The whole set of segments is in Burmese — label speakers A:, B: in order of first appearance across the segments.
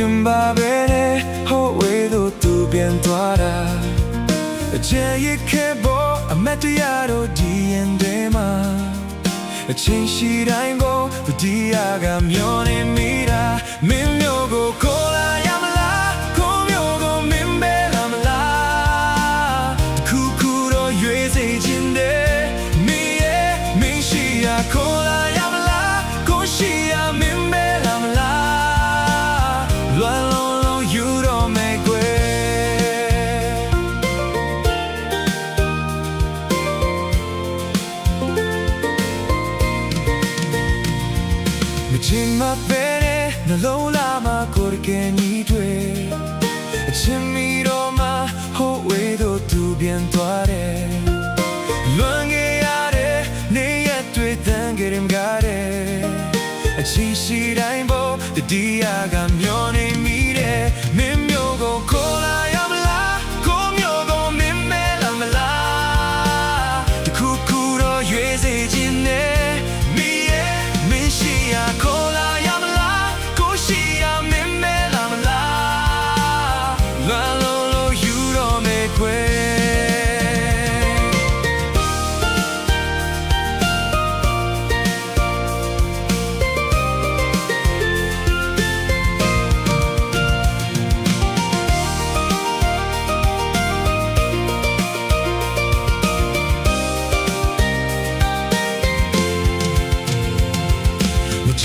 A: ပြင်ပါပဲနဲ့ဟိုဝေးလို့သူပြန်သွားတာအချစ်ရခဲ့ဖို့အမတ်တရားတို့ဒီရင်တွေမှာအချင်းရှိတိုင်းကိုဒီယာကမျောနေမိတာမင်းမျိုးကိုခေါ်လာရမလားကိုမျိုးကိုမင်းပဲလာမလားခုခုတော့ရွေးစေချင်တယ်မင်းရဲ့မင်းရှိရာခေါ်လာရမလားကိုရှိရာမင်းပဲလာမလားလွမ်းလုံးလုံးယူတော့မယ်ကွယ်ချင်းမပဲနဲ့နှလုံးလာမှာကိုယ်ကညီတွေအချင်းမီတော့မှဟိုဝေးတော့သူပြန်သွားတယ်လွန်ခဲ့ရတဲ့နေရက်တွေတန်ကြရင်ကြတယ်အချင်းရှိတိုင်းပေါ်ဒီယာကမျောနေမိတယ်မင်းမျိုးကိုခေါ်လာရမလားကိုမျိုးကိုမင်းမဲလာမလားတခုခုတော့ရွေးစေချင်တယ်မင်းရဲ့မင်းရှိရာခေါ်လာရမလားကိုရှိရာမင်းမဲလာမလားလွမ်းလုံးလုံးယူတော့မယ်ကွယ်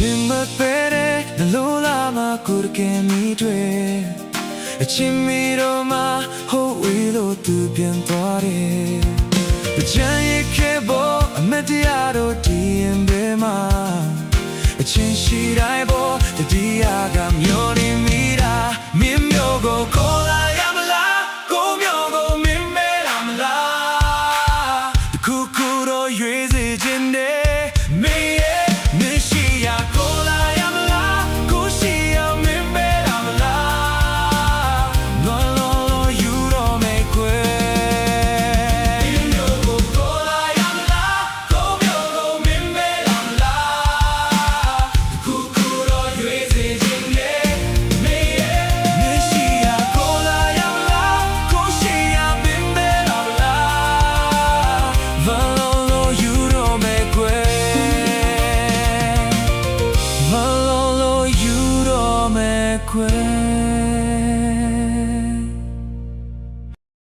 A: ချင်းမပဲတဲ့နှလုံးလာမှာကိုယ်ကညီတွေအချင်းမီတော့မှဟိုဝေးလို့သူပြန်သွားတယ်ချမ်းရခဲ့ဖို့အမတ်တရားတို့ဒီရင်တွေမှာအချင်းရှိတိုင်းပေါ်ဒီယာကမျောနေမိတာမင်းမျိုးကိုခေါ်လာရမလားကိုမျိုးကိုမင်းမဲလာမလားတခုခုတော့ရွေးစေချင်တယ်မင်းရဲ့မင်းရှိရာခေါ်လာရမလားကိုရှိရာမင်းမဲလာမလားလွန်လုံးလုံးယူတော့မယ်ကွယ်မင်းမျိုးကိုခေါ်လာရမလားကိုမျိုးကိုမင်းမဲလာမလားတခုခုတော့ရွေးစေချင်တယ်မင်းရဲ့မင်းရှိရာခေါ်လာရမလားကိုရှိရာမင်းမဲလာမလားလွန်လုံးလုံးယူတော့မယ်ကွယ်မလုံးလုံးယူတော့မယ်ကွယ်